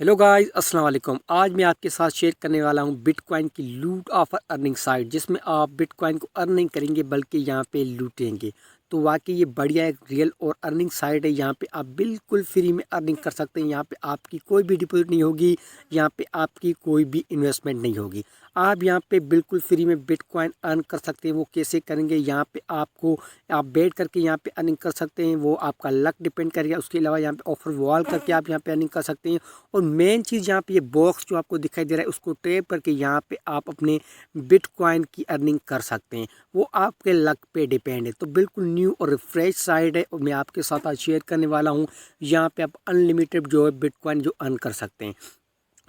Hello guys, अस्सलाम वालेकुम। आज मैं आपके साथ शेयर करने वाला हूं बिटकॉइन की लूट ऑफर अर्निंग साइट, जिसमें आप बिटकॉइन को अर्न नहीं करेंगे बल्कि यहां पे लूटेंगे। तो वाकई ये बढ़िया एक रियल और अर्निंग साइट है। यहां पे आप बिल्कुल फ्री में अर्निंग कर सकते हैं। यहां पे आपकी कोई भी डिपॉजिट नहीं होगी, यहां पे आपकी कोई भी इन्वेस्टमेंट नहीं होगी। आप यहां पे बिल्कुल फ्री में बिटकॉइन अर्न कर सकते हैं। वो कैसे करेंगे, यहाँ पे आप बैठ करके यहाँ पे अर्निंग कर सकते हैं। वो आपका लक डिपेंड करेगा। उसके अलावा यहाँ पे ऑफर वॉल करके आप यहाँ पे अर्निंग कर सकते हैं। और मेन चीज़ यहाँ पे ये बॉक्स जो आपको दिखाई दे रहा है, उसको टैप करके यहाँ पे आप अपने बिटकॉइन की अर्निंग कर सकते हैं। वो आपके लक पे डिपेंड है। तो बिल्कुल न्यू और रिफ्रेश साइट है और मैं आपके साथ आज शेयर करने वाला हूँ। यहाँ पे आप अनलिमिटेड जो है बिटकॉइन जो अर्न कर सकते हैं।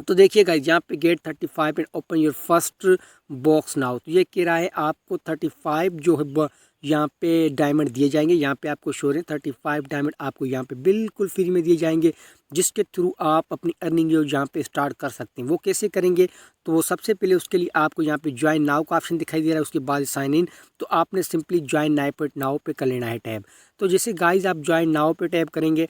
तो देखिए गाइस, यहाँ पे get 35 and open your first box now. तो ये कह रहा है आपको 35 जो है यहाँ पे डायमंड दिए जाएंगे। यहाँ पे आपको शो है 35 डायमंड आपको यहाँ पे बिल्कुल फ्री में दिए जाएंगे, जिसके थ्रू आप अपनी अर्निंग जो यहाँ पे स्टार्ट कर सकते हैं। वो कैसे करेंगे, तो वो सबसे पहले उसके लिए आपको यहाँ पे ज्वाइन नाउ का ऑप्शन दिखाई दे रहा है। उसके बाद साइन इन, तो आपने सिंपली ज्वाइन नाउ पे कर लेना है टैब। तो जैसे गाइज आप ज्वाइन नाउ पे टैब करेंगे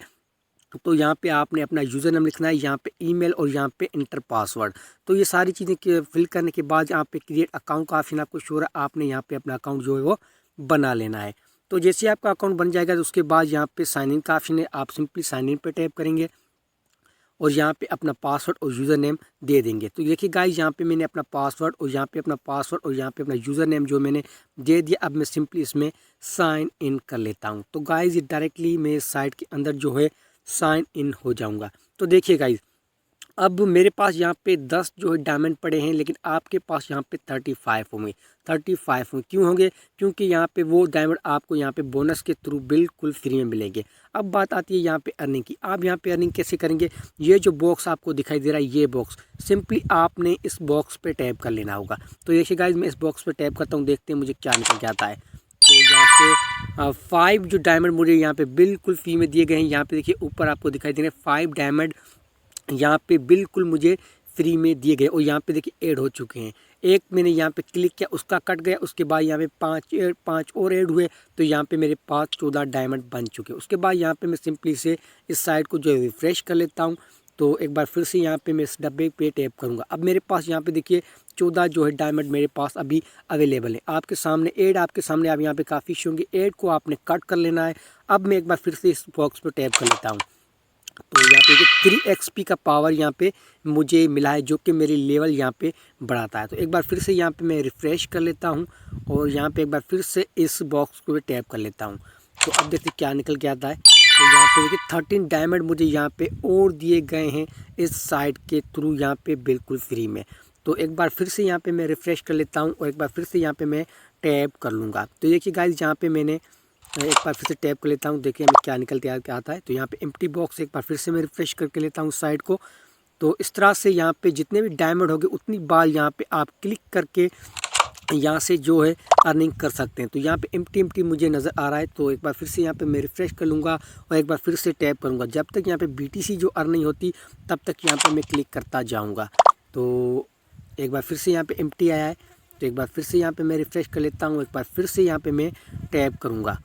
तो यहाँ पे आपने अपना यूज़र नेम लिखना है, यहाँ पे ईमेल और यहाँ पे इंटर पासवर्ड। तो ये सारी चीज़ें फिल करने के बाद यहाँ पे क्रिएट अकाउंट का ऑप्शन आपको शो रहा है। आपने यहाँ पे अपना अकाउंट जो है वो बना लेना है। तो जैसे आपका अकाउंट बन जाएगा तो उसके बाद यहाँ पे साइन इन का ऑप्शन है। आप सिंपली साइन इन पे टैप करेंगे और यहाँ पे अपना पासवर्ड और यूज़र नेम दे देंगे। तो देखिए गाइस, यहाँ पे मैंने अपना पासवर्ड और यहाँ पे अपना यूज़र नेम जो मैंने दे दिया। अब मैं सिंपली इसमें साइन इन कर लेता हूँ। तो गाइस ये डायरेक्टली मैं साइट के अंदर जो है साइन इन हो जाऊँगा। तो देखिए गाइस, अब मेरे पास यहाँ पे 10 जो है डायमंड पड़े हैं, लेकिन आपके पास यहाँ पे 35 होंगे। 35 होंगे क्यों होंगे? क्योंकि यहाँ पे वो डायमंड आपको यहाँ पे बोनस के थ्रू बिल्कुल फ्री में मिलेंगे। अब बात आती है यहाँ पे अर्निंग की। आप यहाँ पे अर्निंग कैसे करेंगे? ये जो बॉक्स आपको दिखाई दे रहा है, ये बॉक्स सिंपली आपने इस बॉक्स पे टैप कर लेना होगा। तो देखिए गाइज, मैं इस बॉक्स पे टैप करता हूँ, देखते हैं मुझे क्या निकल के आता है। तो यहाँ पे 5 जो डायमंड मुझे यहाँ पे बिल्कुल फ्री में दिए गए हैं। यहाँ पे देखिए ऊपर आपको दिखाई दे रहे हैं 5 डायमंड यहाँ पे बिल्कुल मुझे फ्री में दिए गए और यहाँ पे देखिए ऐड हो चुके हैं। एक मैंने यहाँ पे क्लिक किया, उसका कट गया। उसके बाद यहाँ पे पाँच और ऐड हुए, तो यहाँ पे मेरे पास 14 डायमंड बन चुके हैं। उसके बाद यहाँ पे मैं सिंपली से इस साइट को जो है रिफ्रेश कर लेता हूँ। तो एक बार फिर से यहाँ पे मैं इस डब्बे पे टैप करूँगा। अब मेरे पास यहाँ पे देखिए 14 जो है डायमंड मेरे पास अभी अवेलेबल है। आपके सामने ऐड, आपके सामने आप यहाँ पे काफ़ी होंगे। ऐड को आपने कट कर लेना है। अब मैं एक बार फिर से इस बॉक्स पर टैप कर लेता हूँ। तो यहाँ पे 3 XP का पावर यहाँ पे मुझे मिला है, जो कि मेरी लेवल यहाँ पे बढ़ाता है। तो एक बार फिर से यहाँ पे मैं रिफ़्रेश कर लेता हूँ और यहाँ पे एक बार फिर से इस बॉक्स को भी टैप कर लेता हूँ। तो अब देखते क्या निकल के आता है। तो यहाँ पे देखिए 13 डायमंड मुझे यहाँ पे और दिए गए हैं इस साइट के थ्रू यहाँ पे बिल्कुल फ्री में। तो एक बार फिर से यहाँ पे मैं रिफ़्रेश कर लेता हूँ और एक बार फिर से यहाँ पे मैं टैप कर लूँगा। तो देखिए गाइस, यहाँ पे मैंने एक बार फिर से टैप कर लेता हूँ, देखिए हमें क्या निकल के क्या आता है। तो यहाँ पे एम्प्टी बॉक्स एक बार फिर से मैं रिफ्रेश करके लेता हूँ साइड को। तो इस तरह से यहाँ पे जितने भी डायमंड होंगे उतनी बार यहाँ पे आप क्लिक करके यहाँ से जो है अर्निंग कर सकते हैं। तो यहाँ पे एम्प्टी मुझे नज़र आ रहा है। तो एक बार फिर से यहाँ पे मैं रिफ्रेश कर लूँगा और एक बार फिर से टैप करूँगा। जब तक यहाँ पे BTC जो अर्न नहीं होती तब तक यहाँ पे मैं क्लिक करता जाऊँगा। तो एक बार फिर से यहाँ पे एम्प्टी आया है। तो एक बार फिर से यहाँ पे मैं रिफ्रेश कर लेता हूँ, एक बार फिर से यहाँ पे मैं टैप करूँगा।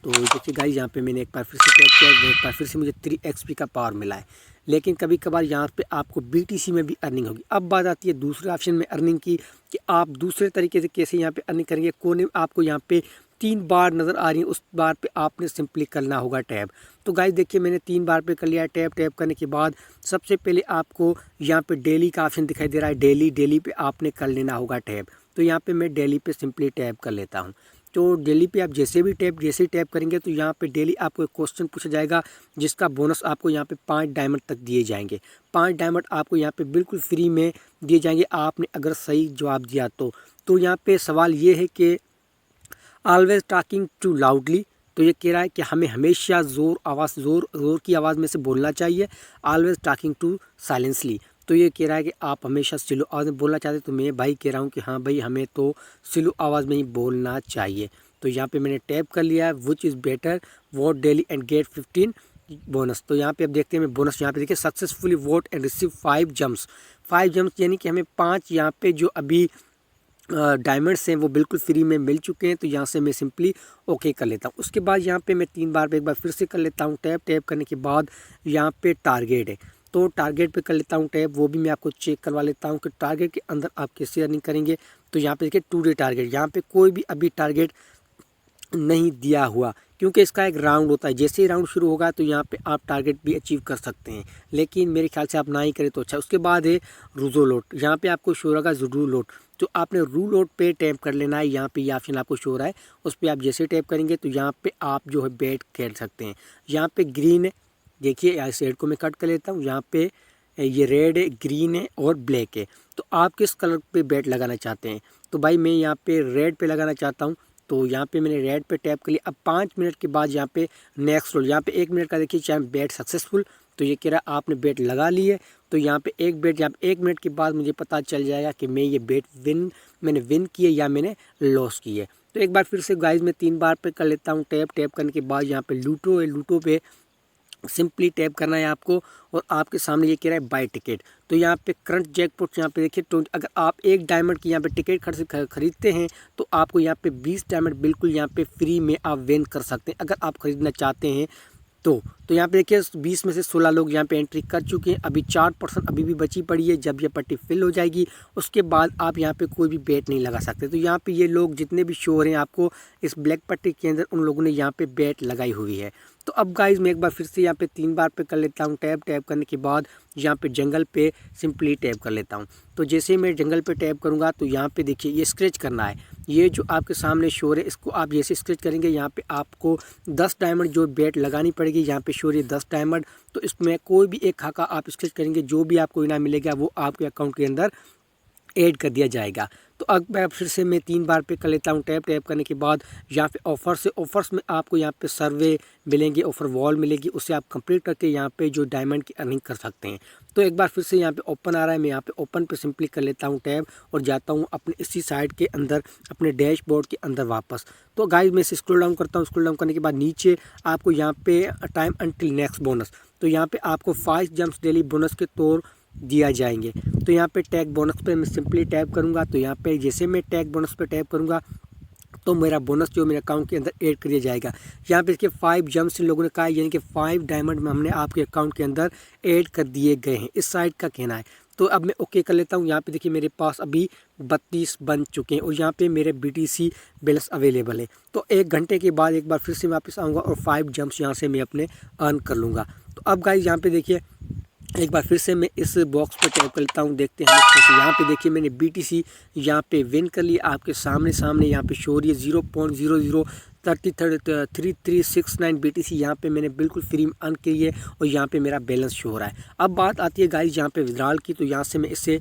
तो देखिए गाइस, यहाँ पे मैंने एक बार फिर से टैप किया, एक बार फिर से मुझे 3 XP का पावर मिला है। लेकिन कभी कभार यहाँ पे आपको BTC में भी अर्निंग होगी। अब बात आती है दूसरे ऑप्शन में अर्निंग की, कि आप दूसरे तरीके से कैसे यहाँ पे अर्निंग करेंगे। कोने आपको यहाँ पे 3 बार नज़र आ रही है, उस बार पे आपने सिंपली करना होगा टैप। तो गाइस देखिए, मैंने 3 बार पे कर लिया टैप। टैप करने के बाद सबसे पहले आपको यहाँ पे डेली का ऑप्शन दिखाई दे रहा है। डेली पे आपने कर लेना होगा टैप। तो यहाँ पे मैं डेली पे सिंपली टैप कर लेता हूँ। तो डेली पे आप जैसे ही टैप करेंगे तो यहाँ पे डेली आपको एक क्वेश्चन पूछा जाएगा, जिसका बोनस आपको यहाँ पे 5 डायमंड तक दिए जाएंगे। 5 डायमंड आपको यहाँ पे बिल्कुल फ्री में दिए जाएंगे, आपने अगर सही जवाब दिया तो यहाँ पे सवाल ये है कि ऑलवेज टॉकिंग टू लाउडली। तो ये कह रहा है कि हमें हमेशा ज़ोर की आवाज़ में से बोलना चाहिए। Always talking to silently. तो ये कह रहा है कि आप हमेशा स्लो आवाज़ में बोलना चाहते हैं। तो मैं भाई कह रहा हूँ कि हाँ भाई, हमें तो स्लो आवाज़ में ही बोलना चाहिए। तो यहाँ पे मैंने टैप कर लिया है, which is better vote daily and get 15 bonus. तो यहाँ पे अब देखते हैं मैं बोनस। यहाँ पे देखिए successfully vote and receive 5 germs. 5 germs यानी कि हमें 5 यहाँ पे जो अभी डायमंड्स हैं वो बिल्कुल फ्री में मिल चुके हैं। तो यहाँ से मैं सिंपली ओके कर लेता हूँ। उसके बाद यहाँ पे मैं 3 बार पे एक बार फिर से कर लेता हूँ टैप। टैप करने के बाद यहाँ पे टारगेट है। तो टारगेट पे कर लेता हूँ टैप, वो भी मैं आपको चेक करवा लेता हूँ कि टारगेट के अंदर आप कैसे अर्निंग करेंगे। तो यहाँ पे देखिए 2 डे टारगेट, यहाँ पे कोई भी अभी टारगेट नहीं दिया हुआ, क्योंकि इसका एक राउंड होता है। जैसे ही राउंड शुरू होगा तो यहाँ पे आप टारगेट भी अचीव कर सकते हैं, लेकिन मेरे ख्याल से आप ना ही करें तो अच्छा। उसके बाद है रूजो लोट, यहाँ पे आपको शो होगा रू लोट, तो आपने रू लोट पे टैप कर लेना है। यहाँ पे ये ऑप्शन आपको शो हो रहा है, उस पर आप जैसे टैप करेंगे तो यहाँ पे आप जो है बैट खेल सकते हैं। यहाँ पे ग्रीन है, देखिए यहाँ शेड को मैं कट कर लेता हूँ। यहाँ पे ये रेड है, ग्रीन है और ब्लैक है। तो आप किस कलर पे बैट लगाना चाहते हैं? तो भाई मैं यहाँ पे रेड पे लगाना चाहता हूँ, तो यहाँ पे मैंने रेड पे टैप कर लिया। अब 5 मिनट के बाद यहाँ पे नेक्स्ट रोल, यहाँ पे 1 मिनट का देखिए चाहे बैट सक्सेसफुल, तो ये कह रहा है आपने बैट लगा ली है। तो यहाँ पे एक बैट, यहाँ पे 1 मिनट के बाद मुझे पता चल जाएगा कि मैं ये बैट मैंने विन की है या मैंने लॉस की है। तो एक बार फिर से गाइज मैं 3 बार पे कर लेता हूँ टैप। टैप करने के बाद यहाँ पे लूटो है, लूटो पे सिंपली टैप करना है आपको, और आपके सामने ये कह रहा है बाय टिकट। तो यहाँ पे करंट जैकपॉट यहाँ पे देखिए, तो अगर आप 1 डायमंड की यहाँ पे टिकट खरीदते हैं तो आपको यहाँ पे 20 डायमंड बिल्कुल यहाँ पे फ्री में आप विन कर सकते हैं, अगर आप खरीदना चाहते हैं तो। यहाँ पे देखिए 20 में से 16 लोग यहाँ पे एंट्री कर चुके हैं, अभी 4% अभी भी बची पड़ी है। जब ये पट्टी फिल हो जाएगी उसके बाद आप यहाँ पे कोई भी बैट नहीं लगा सकते। तो यहाँ पे ये लोग जितने भी शो हो रहे हैं आपको इस ब्लैक पट्टी के अंदर, उन लोगों ने यहाँ पे बैट लगाई हुई है। तो अब गाइज मैं एक बार फिर से यहाँ पे 3 बार पे कर लेता हूँ टैप। टैप करने के बाद यहाँ पे जंगल पे सिंपली टैप कर लेता हूँ। तो जैसे ही मैं जंगल पे टैप करूँगा तो यहाँ पे देखिए ये स्क्रैच करना है, ये जो आपके सामने शोर है इसको आप जैसे स्क्रैच करेंगे यहाँ पे आपको 10 डायमंड जो बैट लगानी पड़ेगी। यहाँ पे शोर है 10 डायमंड, तो इसमें कोई भी एक खाका आप स्क्रैच करेंगे, जो भी आपको इनाम मिलेगा वो आपके अकाउंट के अंदर ऐड कर दिया जाएगा। तो अब फिर से मैं 3 बार पे कर लेता हूँ टैप। टैप करने के बाद यहाँ पे ऑफर्स में आपको यहाँ पे सर्वे मिलेंगे, ऑफर वॉल मिलेगी, उसे आप कंप्लीट करके यहाँ पे जो डायमंड की अर्निंग कर सकते हैं। तो एक बार फिर से यहाँ पे ओपन आ रहा है, मैं यहाँ पे ओपन पे सिंपली कर लेता हूँ टैप और जाता हूँ अपने इसी साइड के अंदर, अपने डैशबोर्ड के अंदर वापस। तो गाइस मैं इसे स्क्रॉल डाउन करता हूँ। स्क्रॉल डाउन करने के बाद नीचे आपको यहाँ पे टाइम अंटिल नेक्स्ट बोनस, तो यहाँ पे आपको 5 जंप्स डेली बोनस के तौर दिया जाएंगे। तो यहाँ पे टैग बोनस पे मैं सिंपली टैप करूँगा। तो यहाँ पे जैसे मैं टैग बोनस पे टैप करूँगा तो मेरा बोनस जो मेरे अकाउंट के अंदर ऐड कर दिया जाएगा। यहाँ पे इसके 5 जम्प्स इन लोगों ने कहा, यानी कि 5 डायमंड में हमने आपके अकाउंट के अंदर ऐड कर दिए गए हैं, इस साइड का कहना है। तो अब मैं ओके कर लेता हूँ। यहाँ पे देखिए मेरे पास अभी 32 बन चुके हैं और यहाँ पे मेरे BTC बैलेंस अवेलेबल है। तो 1 घंटे के बाद एक बार फिर से वापस आऊँगा और 5 जम्प्स यहाँ से मैं अपने अर्न कर लूँगा। तो अब गाइस यहाँ पे देखिए एक बार फिर से मैं इस बॉक्स पर टैप कर लेता हूँ, देखते हैं हम। यहाँ पे देखिए मैंने BTC यहाँ पे विन कर लिया, आपके सामने यहाँ पे शो हो रही है 0.003369 BTC यहाँ पे मैंने बिल्कुल फ्री में अर्न की है और यहाँ पे मेरा बैलेंस शो हो रहा है। अब बात आती है गाइस यहाँ पे विड्रॉल की। तो यहाँ से मैं इससे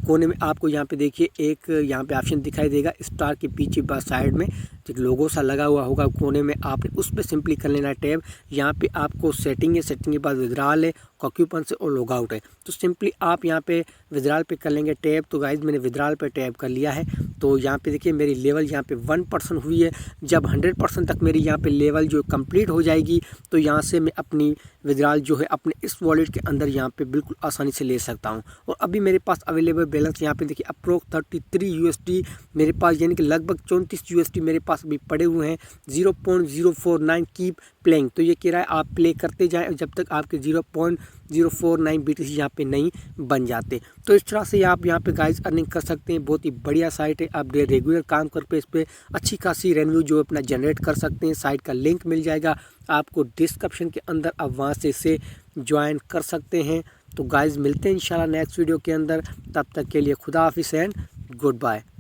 कोने में आपको यहाँ पे देखिए एक यहाँ पे ऑप्शन दिखाई देगा, स्टार के पीछे बस साइड में एक लोगो सा लगा हुआ होगा कोने में, आपने उस पर सिंपली कर लेना टैब। यहाँ पे आपको सेटिंग है, सेटिंग के बाद विड्रॉल है, ऑक्यूपन से और लॉग आउट है। तो सिंपली आप यहाँ पे विड्रॉल पे कर लेंगे टैब। तो गाइज मैंने विड्रॉल पे टैब कर लिया है। तो यहाँ पे देखिए मेरी लेवल यहाँ पे 1% हुई है। जब 100% तक मेरी यहाँ पे लेवल जो कंप्लीट हो जाएगी तो यहाँ से मैं अपनी विड्रॉल जो है अपने इस वॉलेट के अंदर यहाँ पे बिल्कुल आसानी से ले सकता हूँ। और अभी मेरे पास अवेलेबल बैलेंस यहाँ पे देखिए अप्रोक्स 33 USD मेरे पास, यानी कि लगभग 34 USD मेरे पास अभी पड़े हुए हैं। 0.049 कीप प्लेइंग, तो ये कह रहा है आप प्ले करते जाएं जब तक आपके 0.049 BTC यहाँ पे नहीं बन जाते। तो इस तरह से आप यहाँ पे गाइस अर्निंग कर सकते हैं। बहुत ही बढ़िया साइट है, आप रेगुलर काम कर पे इस पर अच्छी खासी रेवेन्यू जो अपना जनरेट कर सकते हैं। साइट का लिंक मिल जाएगा आपको डिस्क्रिप्शन के अंदर, आप वहाँ से इसे ज्वाइन कर सकते हैं। तो गाइस मिलते हैं इंशाल्लाह नेक्स्ट वीडियो के अंदर, तब तक के लिए खुदा हाफिज़ एंड गुड बाय।